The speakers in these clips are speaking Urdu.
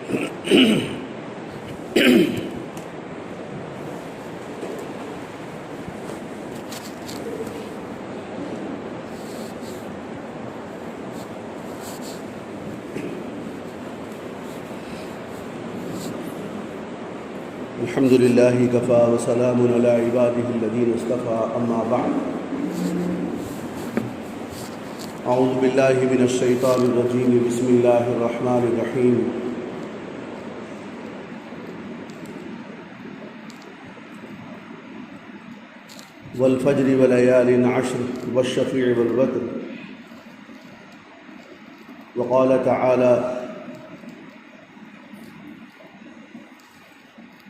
الحمد لله كفى وسلام على عباده الذين اصطفى أما بعد أعوذ بالله من الشيطان الرجيم بسم الله الرحمن الرحيم والفجر وليال عشر والشفيع والوتر وقال تعالى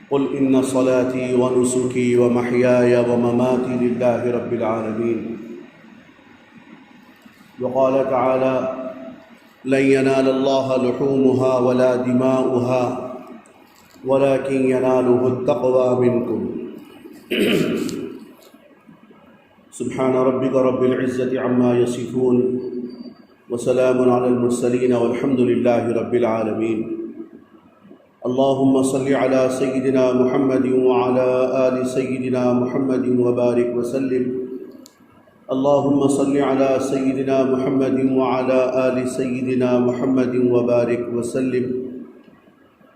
قل إن صلاتي ونسكي ومحياي ومماتي لله رب العالمين وقال تعالى لن ينال الله لحومها ولا دماؤها ولكن يناله التقوى منكم سبحان ربك رب العزة عما يصفون وسلام على المرسلين والحمد لله رب العالمين اللهم صل على سيدنا محمد وعلى آل سيدنا محمد وبارك وسلم اللهم صل على سيدنا محمد وعلى آل سيدنا محمد وبارك وسلم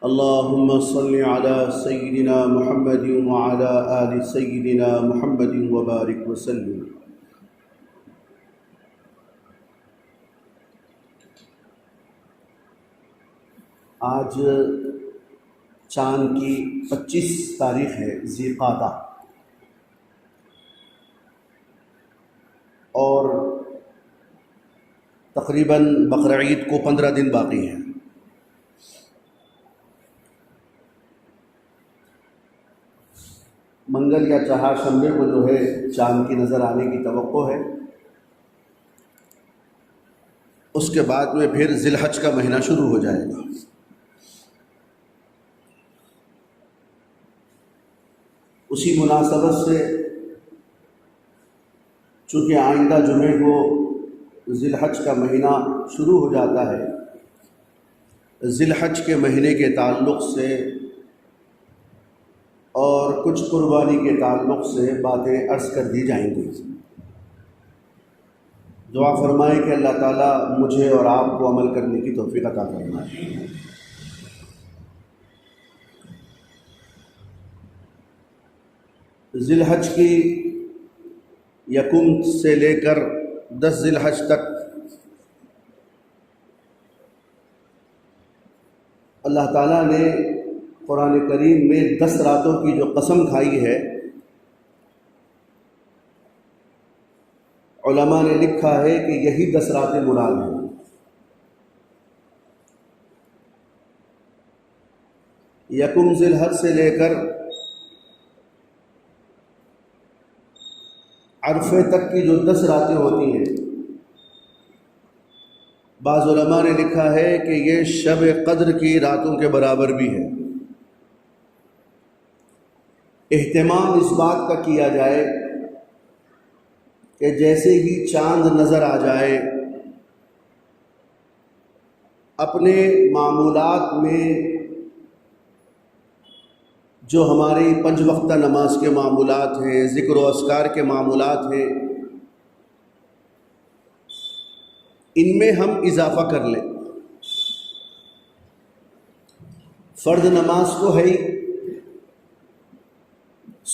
اللهم صل على سيدنا محمد وعلى آل سيدنا محمد وبارك وسلم آج چاند کی 25 تاریخ ہے ذی قعدہ، اور تقریباً بقرعید کو 15 دن باقی ہیں۔ منگل یا چہار شنبے کو جو ہے چاند کی نظر آنے کی توقع ہے۔ اس کے بعد میں پھر ذی الحج کا مہینہ شروع ہو جائے گا۔ اسی مناسبت سے چونکہ آئندہ جمعے کو ذی الحج کا مہینہ شروع ہو جاتا ہے، ذی الحج کے مہینے کے تعلق سے اور کچھ قربانی کے تعلق سے باتیں عرض کر دی جائیں گی۔ دعا فرمائیں کہ اللہ تعالیٰ مجھے اور آپ کو عمل کرنے کی توفیق عطا فرمائے۔ ذی الحج کی یکم سے لے کر 10 ذی الحج تک اللہ تعالیٰ نے قرآن کریم میں 10 راتوں کی جو قسم کھائی ہے، علماء نے لکھا ہے کہ یہی 10 راتیں مراد ہیں۔ یکم ذی الحج سے لے کر عرفے تک کی جو 10 راتیں ہوتی ہیں، بعض علماء نے لکھا ہے کہ یہ شب قدر کی راتوں کے برابر بھی ہے۔ اہتمام اس بات کا کیا جائے کہ جیسے ہی چاند نظر آ جائے، اپنے معمولات میں جو ہماری 5 وقتہ نماز کے معمولات ہیں، ذکر و اذکار کے معمولات ہیں، ان میں ہم اضافہ کر لیں۔ فرض نماز کو ہے،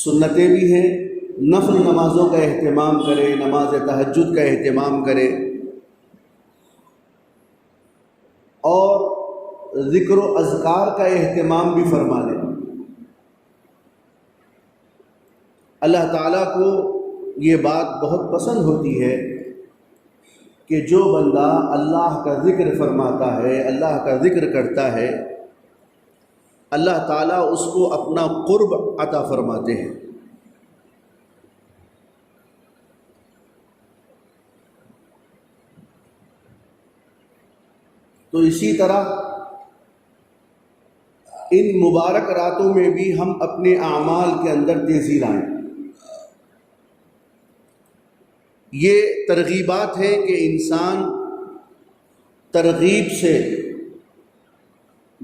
سنتیں بھی ہیں، نفل نمازوں کا اہتمام کریں، نماز تہجد کا اہتمام کریں، اور ذکر و اذکار کا اہتمام بھی فرما لیں۔ اللہ تعالیٰ کو یہ بات بہت پسند ہوتی ہے کہ جو بندہ اللہ کا ذکر فرماتا ہے، اللہ کا ذکر کرتا ہے، اللہ تعالیٰ اس کو اپنا قرب عطا فرماتے ہیں۔ تو اسی طرح ان مبارک راتوں میں بھی ہم اپنے اعمال کے اندر تیزی لائیں۔ یہ ترغیبات ہیں کہ انسان ترغیب سے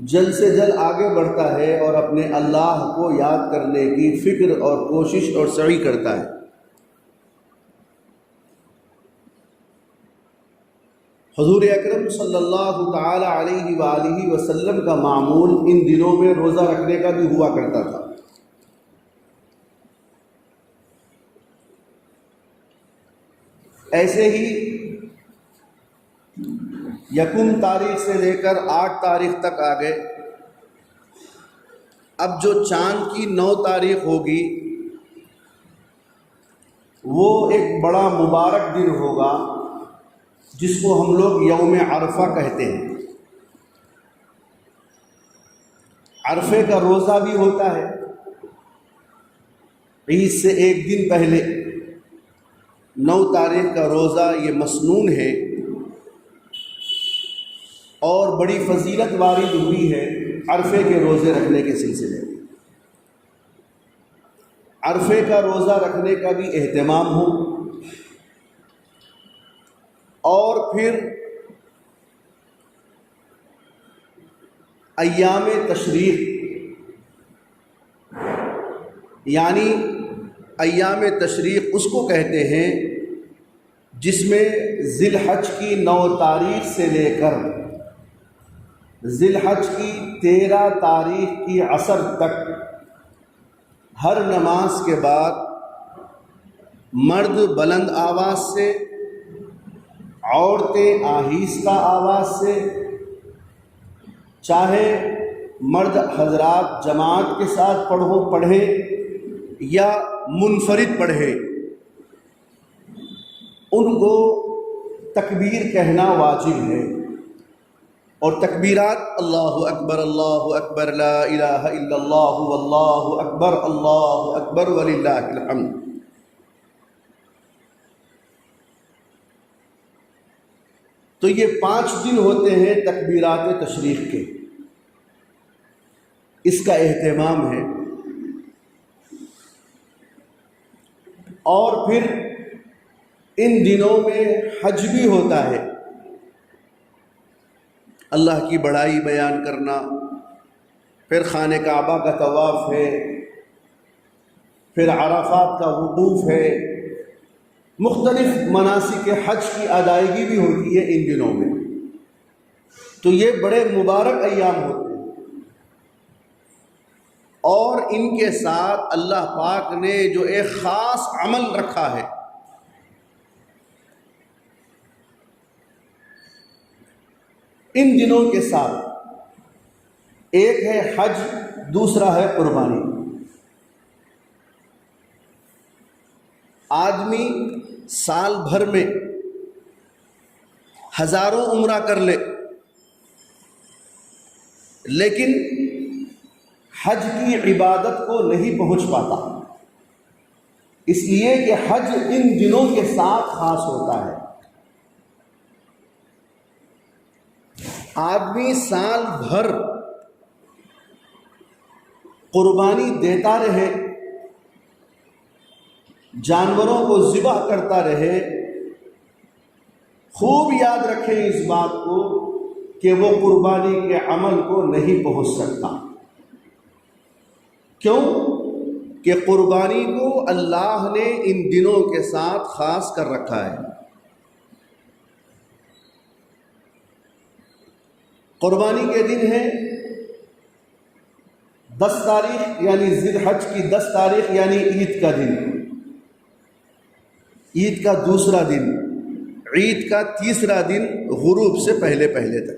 جلد سے جلد آگے بڑھتا ہے اور اپنے اللہ کو یاد کرنے کی فکر اور کوشش اور سعی کرتا ہے۔ حضور اکرم صلی اللہ تعالی علیہ وآلہ وسلم کا معمول ان دنوں میں روزہ رکھنے کا بھی ہوا کرتا تھا۔ ایسے ہی یکم تاریخ سے لے کر 8 تاریخ تک آ گئے۔ اب جو چاند کی 9 تاریخ ہوگی وہ ایک بڑا مبارک دن ہوگا جس کو ہم لوگ یوم عرفہ کہتے ہیں۔ عرفے کا روزہ بھی ہوتا ہے، عید سے ایک دن پہلے 9 تاریخ کا روزہ یہ مسنون ہے اور بڑی فضیلت وارد ہوئی ہے عرفے کے روزے رکھنے کے سلسلے میں۔ عرفے کا روزہ رکھنے کا بھی اہتمام ہو، اور پھر ایام تشریق، یعنی ایام تشریق اس کو کہتے ہیں جس میں ذی الحج کی 9 تاریخ سے لے کر ذی الحج کی 13 تاریخ کی عصر تک ہر نماز کے بعد مرد بلند آواز سے، عورتیں آہستہ آواز سے، چاہے مرد حضرات جماعت کے ساتھ پڑھیں یا منفرد پڑھیں، ان کو تکبیر کہنا واجب ہے۔ اور تکبیرات اللہ اکبر لا الہ الا اللہ واللہ اکبر وللہ الحمد۔ تو یہ 5 دن ہوتے ہیں تکبیرات تشریق کے، اس کا اہتمام ہے۔ اور پھر ان دنوں میں حج بھی ہوتا ہے، اللہ کی بڑائی بیان کرنا، پھر خانہ کعبہ کا طواف ہے، پھر عرفات کا وقوف ہے، مختلف مناسک حج کی ادائیگی بھی ہوتی ہے ان دنوں میں۔ تو یہ بڑے مبارک ایام ہوتے ہیں، اور ان کے ساتھ اللہ پاک نے جو ایک خاص عمل رکھا ہے، ان دنوں کے ساتھ ایک ہے حج، دوسرا ہے قربانی۔ آدمی سال بھر میں ہزاروں عمرہ کر لے، لیکن حج کی عبادت کو نہیں پہنچ پاتا، اس لیے کہ حج ان دنوں کے ساتھ خاص ہوتا ہے۔ آدمی سال بھر قربانی دیتا رہے، جانوروں کو ذبح کرتا رہے، خوب یاد رکھیں اس بات کو کہ وہ قربانی کے عمل کو نہیں پہنچ سکتا۔ کیوں؟ کہ قربانی کو اللہ نے ان دنوں کے ساتھ خاص کر رکھا ہے۔ قربانی کے دن ہے 10 تاریخ یعنی ذی الحج کی 10 تاریخ یعنی عید کا دن، عید کا دوسرا دن، عید کا تیسرا دن غروب سے پہلے تک،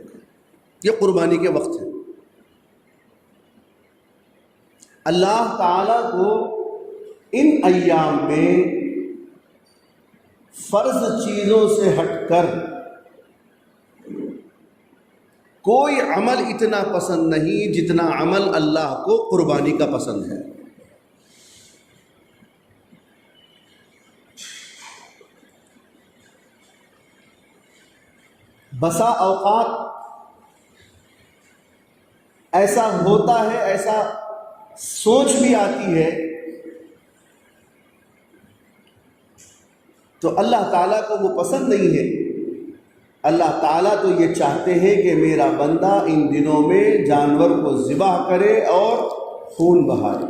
یہ قربانی کے وقت ہے۔ اللہ تعالیٰ کو ان ایام میں فرض چیزوں سے ہٹ کر کوئی عمل اتنا پسند نہیں جتنا عمل اللہ کو قربانی کا پسند ہے۔ بسا اوقات ایسا ہوتا ہے، ایسا سوچ بھی آتی ہے تو اللہ تعالیٰ کو وہ پسند نہیں ہے اللہ تعالیٰ تو یہ چاہتے ہیں کہ میرا بندہ ان دنوں میں جانور کو ذبح کرے اور خون بہائے۔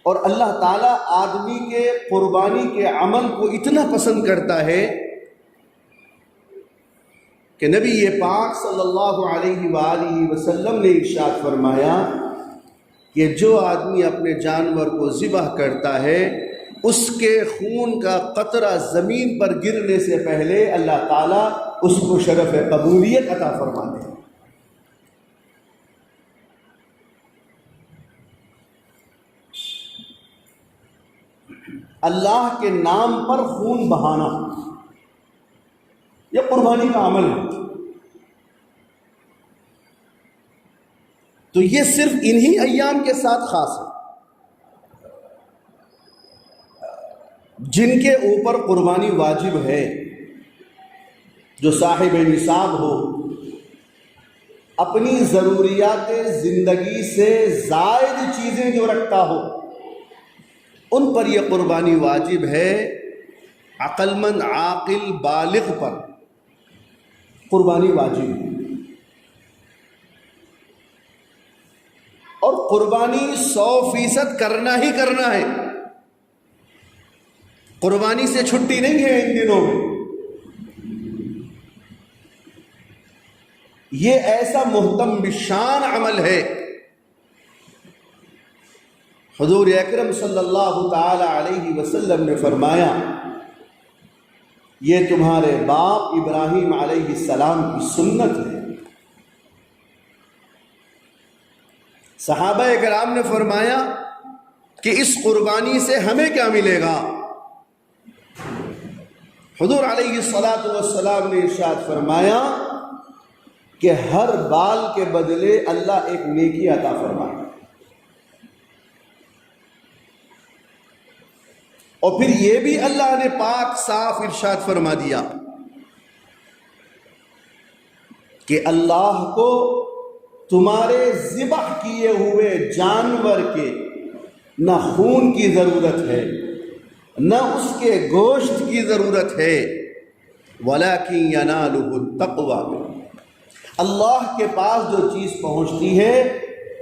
اور اللہ تعالیٰ آدمی کے قربانی کے عمل کو اتنا پسند کرتا ہے کہ نبی پاک صلی اللہ علیہ وآلہ وسلم نے ارشاد فرمایا کہ جو آدمی اپنے جانور کو ذبح کرتا ہے اس کے خون کا قطرہ زمین پر گرنے سے پہلے اللہ تعالیٰ اس کو شرف قبولیت عطا فرماتے ہیں۔ اللہ کے نام پر خون بہانا یہ قربانی کا عمل ہے۔ تو یہ صرف انہی ایام کے ساتھ خاص ہے جن کے اوپر قربانی واجب ہے۔ جو صاحب نصاب ہو، اپنی ضروریات زندگی سے زائد چیزیں جو رکھتا ہو، ان پر یہ قربانی واجب ہے۔ عقل مند عاقل بالغ پر قربانی واجب ہے، اور قربانی 100% کرنا ہی کرنا ہے۔ قربانی سے چھٹی نہیں ہے ان دنوں میں۔ یہ ایسا محتم بشان عمل ہے۔ حضور اکرم صلی اللہ تعالی علیہ وسلم نے فرمایا یہ تمہارے باپ ابراہیم علیہ السلام کی سنت ہے۔ صحابہ کرام نے فرمایا کہ اس قربانی سے ہمیں کیا ملے گا؟ حضور علیہ السلام نے ارشاد فرمایا کہ ہر بال کے بدلے اللہ ایک نیکی عطا فرمائے، اور پھر یہ بھی اللہ نے پاک صاف ارشاد فرما دیا کہ اللہ کو تمہارے ذبح کیے ہوئے جانور کے نہ خون کی ضرورت ہے نہ اس کے گوشت کی ضرورت ہے، وَلَكِنْ يَنَالُهُ التَّقْوَى۔ اللہ کے پاس جو چیز پہنچتی ہے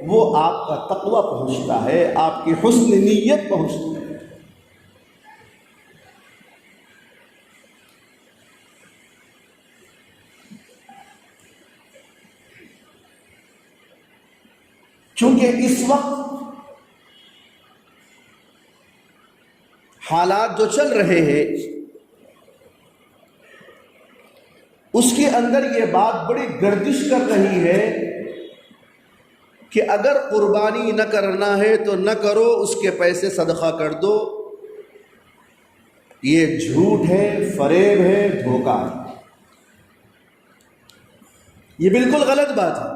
وہ آپ کا تقوی پہنچتا ہے، آپ کی حسن نیت پہنچتی ہے۔ چونکہ اس وقت حالات جو چل رہے ہیں اس کے اندر یہ بات بڑی گردش کر رہی ہے کہ اگر قربانی نہ کرنا ہے تو نہ کرو، اس کے پیسے صدقہ کر دو۔ یہ جھوٹ ہے، فریب ہے، دھوکہ ہے، یہ بالکل غلط بات ہے۔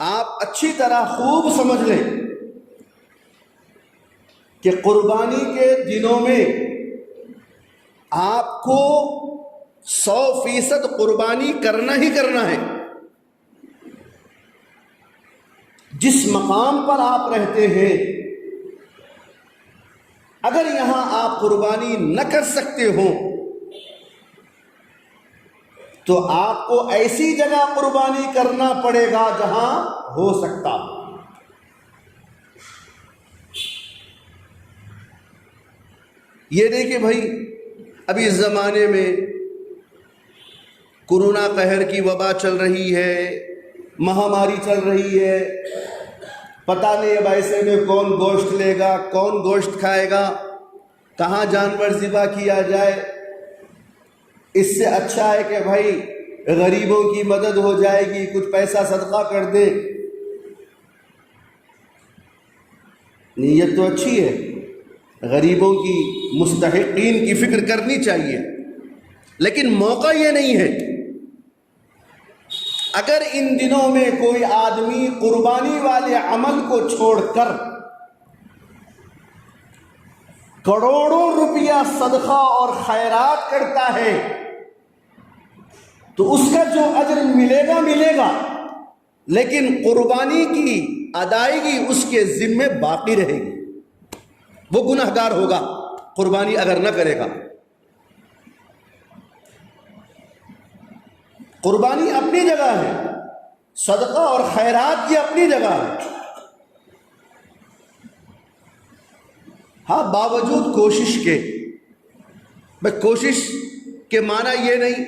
آپ اچھی طرح خوب سمجھ لیں کہ قربانی کے دنوں میں آپ کو 100% قربانی کرنا ہی کرنا ہے۔ جس مقام پر آپ رہتے ہیں اگر یہاں آپ قربانی نہ کر سکتے ہو تو آپ کو ایسی جگہ قربانی کرنا پڑے گا جہاں ہو سکتا ہو۔ یہ دیکھیں بھائی، ابھی اس زمانے میں کورونا قہر کی وبا چل رہی ہے، مہاماری چل رہی ہے، پتہ نہیں اب ایسے میں کون گوشت لے گا، کون گوشت کھائے گا، کہاں جانور ذبح کیا جائے۔ اس سے اچھا ہے کہ بھائی غریبوں کی مدد ہو جائے گی، کچھ پیسہ صدقہ کر دے۔ نیت تو اچھی ہے، غریبوں کی، مستحقین کی فکر کرنی چاہیے، لیکن موقع یہ نہیں ہے۔ اگر ان دنوں میں کوئی آدمی قربانی والے عمل کو چھوڑ کر کروڑوں روپیہ صدقہ اور خیرات کرتا ہے تو اس کا جو اجر ملے گا، لیکن قربانی کی ادائیگی اس کے ذمے باقی رہے گی، وہ گنہگار ہوگا قربانی اگر نہ کرے گا۔ قربانی اپنی جگہ ہے، صدقہ اور خیرات کی اپنی جگہ ہے، ہاں باوجود کوشش کے۔ بس کوشش کے معنی یہ نہیں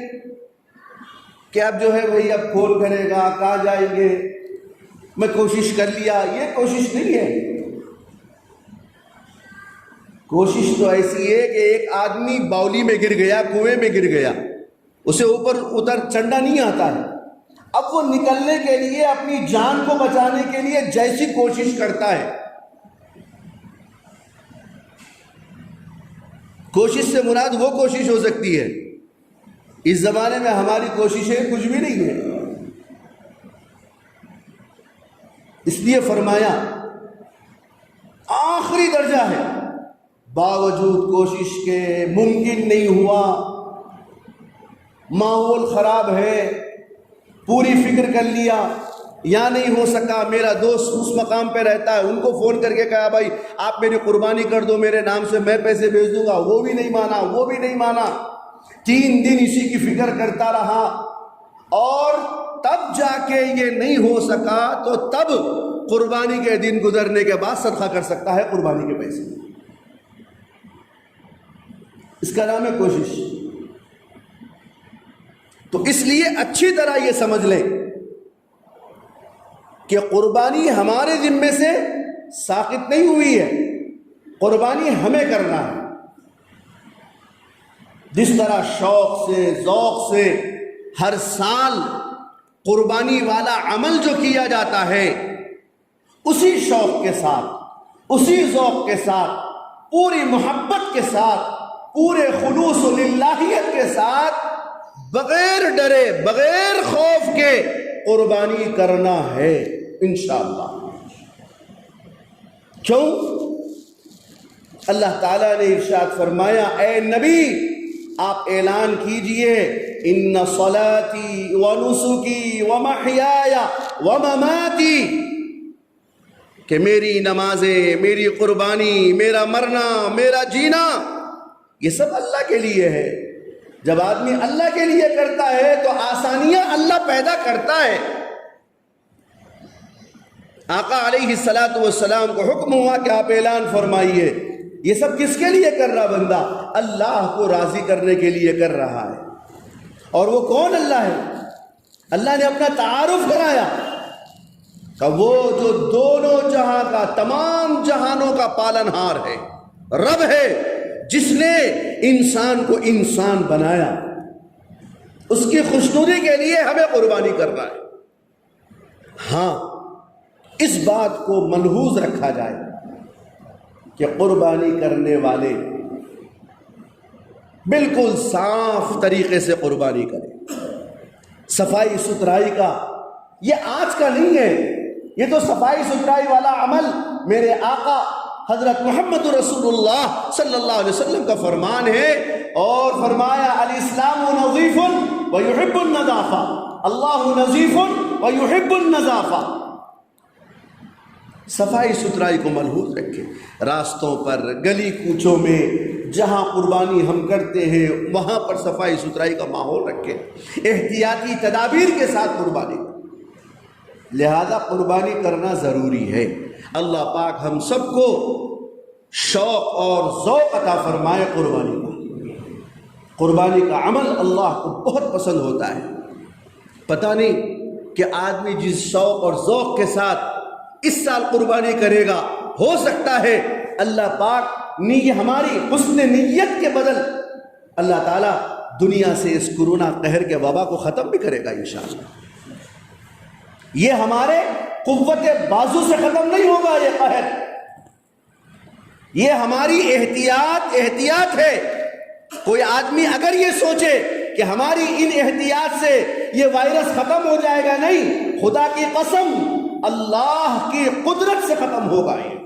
کہ اب جو ہے وہی اب کون کرے گا، کہاں جائیں گے، میں کوشش کر لیا، یہ کوشش نہیں ہے۔ کوشش تو ایسی ہے کہ ایک آدمی باولی میں گر گیا، کنویں میں گر گیا، اسے اوپر اتر چڑھنا نہیں آتا ہے، اب وہ نکلنے کے لیے اپنی جان کو بچانے کے لیے جیسی کوشش کرتا ہے۔ کوشش سے مراد وہ کوشش ہو سکتی ہے، اس زمانے میں ہماری کوششیں کچھ بھی نہیں ہے۔ اس لیے فرمایا آخری درجہ ہے، باوجود کوشش کے ممکن نہیں ہوا، ماحول خراب ہے، پوری فکر کر لیا، یا نہیں ہو سکا، میرا دوست اس مقام پہ رہتا ہے، ان کو فون کر کے کہا بھائی آپ میری قربانی کر دو میرے نام سے، میں پیسے بھیج دوں گا، وہ بھی نہیں مانا، وہ بھی نہیں مانا، 3 دن اسی کی فکر کرتا رہا، اور تب جا کے یہ نہیں ہو سکا تو تب قربانی کے دن گزرنے کے بعد صدقہ کر سکتا ہے قربانی کے پیسے۔ اس کا نام ہے کوشش۔ تو اس لیے اچھی طرح یہ سمجھ لیں کہ قربانی ہمارے ذمے سے ساقط نہیں ہوئی ہے، قربانی ہمیں کرنا ہے۔ جس طرح شوق سے ذوق سے ہر سال قربانی والا عمل جو کیا جاتا ہے، اسی شوق کے ساتھ، اسی ذوق کے ساتھ، پوری محبت کے ساتھ، پورے خلوص و للہیت کے ساتھ، بغیر ڈرے بغیر خوف کے قربانی کرنا ہے انشاءاللہ۔ کیوں؟ اللہ تعالیٰ نے ارشاد فرمایا اے نبی آپ اعلان کیجئے ان صلاتی ونسکی ومحیای ومماتی، کہ میری نمازیں، میری قربانی، میرا مرنا، میرا جینا، یہ سب اللہ کے لیے ہے۔ جب آدمی اللہ کے لیے کرتا ہے تو آسانیاں اللہ پیدا کرتا ہے۔ آقا علیہ السلام کو حکم ہوا کہ آپ اعلان فرمائیے، یہ سب کس کے لیے کر رہا بندہ؟ اللہ کو راضی کرنے کے لیے کر رہا ہے۔ اور وہ کون اللہ ہے؟ اللہ نے اپنا تعارف کرایا کہ وہ جو دونوں جہاں کا، تمام جہانوں کا پالنہار ہے، رب ہے، جس نے انسان کو انسان بنایا، اس کی خوشنودی کے لیے ہمیں قربانی کرنا ہے۔ ہاں اس بات کو ملحوظ رکھا جائے کہ قربانی کرنے والے بالکل صاف طریقے سے قربانی کریں، صفائی ستھرائی کا، یہ آج کا نہیں ہے، یہ تو صفائی ستھرائی والا عمل میرے آقا حضرت محمد رسول اللہ صلی اللہ علیہ وسلم کا فرمان ہے، اور فرمایا الاسلام نظیف ویحب النظافہ، اللہ نظیف ویحب النظافہ۔ صفائی ستھرائی کو ملحوظ رکھیں، راستوں پر، گلی کوچوں میں، جہاں قربانی ہم کرتے ہیں وہاں پر صفائی ستھرائی کا ماحول رکھیں، احتیاطی تدابیر کے ساتھ قربانی کریں۔ لہذا قربانی کرنا ضروری ہے۔ اللہ پاک ہم سب کو شوق اور ذوق عطا فرمائے قربانی کا۔ قربانی کا عمل اللہ کو بہت پسند ہوتا ہے۔ پتہ نہیں کہ آدمی جس شوق اور ذوق کے ساتھ اس سال قربانی کرے گا، ہو سکتا ہے اللہ پاک ہماری حسن نیت کے بدل اللہ تعالیٰ دنیا سے اس کرونا قہر کے وبا کو ختم بھی کرے گا انشاءاللہ۔ یہ ہمارے قوت بازو سے ختم نہیں ہوگا یہ قہر، یہ ہماری احتیاط ہے۔ کوئی آدمی اگر یہ سوچے کہ ہماری ان احتیاط سے یہ وائرس ختم ہو جائے گا، نہیں، خدا کی قسم اللہ کی قدرت سے ختم ہوگا یہ۔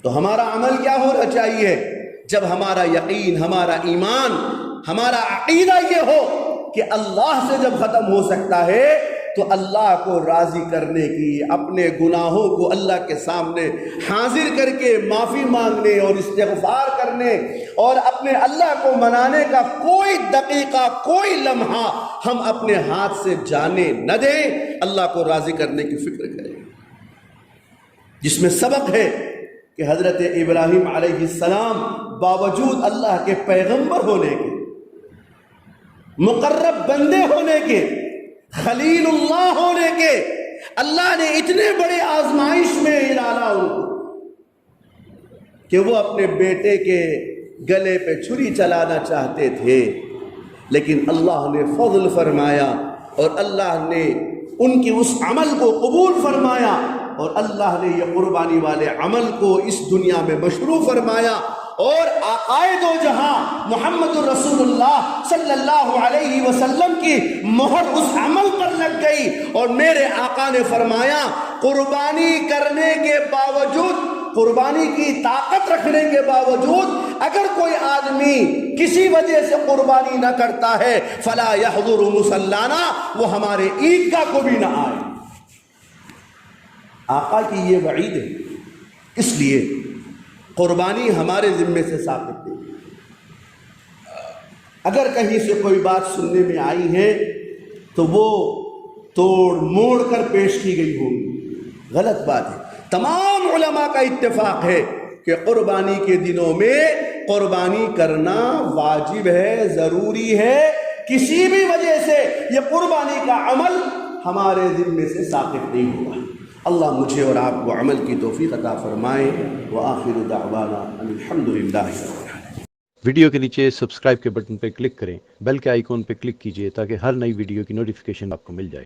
تو ہمارا عمل کیا ہونا چاہیے؟ جب ہمارا یقین، ہمارا ایمان، ہمارا عقیدہ یہ ہو کہ اللہ سے جب ختم ہو سکتا ہے تو اللہ کو راضی کرنے کی، اپنے گناہوں کو اللہ کے سامنے حاضر کر کے معافی مانگنے اور استغفار کرنے اور اپنے اللہ کو منانے کا کوئی دقیقہ، کوئی لمحہ ہم اپنے ہاتھ سے جانے نہ دیں، اللہ کو راضی کرنے کی فکر کریں، جس میں سبق ہے کہ حضرت ابراہیم علیہ السلام باوجود اللہ کے پیغمبر ہونے کے، مقرب بندے ہونے کے، خلیل اللہ ہونے کے، اللہ نے اتنے بڑے آزمائش میں ڈالا ان کو کہ وہ اپنے بیٹے کے گلے پہ چھری چلانا چاہتے تھے، لیکن اللہ نے فضل فرمایا اور اللہ نے ان کی اس عمل کو قبول فرمایا اور اللہ نے یہ قربانی والے عمل کو اس دنیا میں مشروع فرمایا، اور آقائے دو جہاں محمد الرسول اللہ صلی اللہ علیہ وسلم کی مہر اس عمل پر لگ گئی، اور میرے آقا نے فرمایا قربانی کرنے کے باوجود، قربانی کی طاقت رکھنے کے باوجود اگر کوئی آدمی کسی وجہ سے قربانی نہ کرتا ہے فلا یحضر مصلانا، وہ ہمارے عیدگاہ کو بھی نہ آئے۔ آقا کی یہ وعید ہے، اس لیے قربانی ہمارے ذمے سے ثابت نہیں۔ اگر کہیں سے کوئی بات سننے میں آئی ہے تو وہ توڑ موڑ کر پیش کی گئی ہوگی، غلط بات ہے۔ تمام علماء کا اتفاق ہے کہ قربانی کے دنوں میں قربانی کرنا واجب ہے، ضروری ہے، کسی بھی وجہ سے یہ قربانی کا عمل ہمارے ذمے سے ثابت نہیں ہوا۔ اللہ مجھے اور آپ کو عمل کی توفیق عطا فرمائے، وآخر دعوانا ان الحمدللہ رب العالمین۔ ویڈیو کے نیچے سبسکرائب کے بٹن پر کلک کریں، بیل کے آئیکن پر کلک کیجئے تاکہ ہر نئی ویڈیو کی نوٹیفیکیشن آپ کو مل جائے۔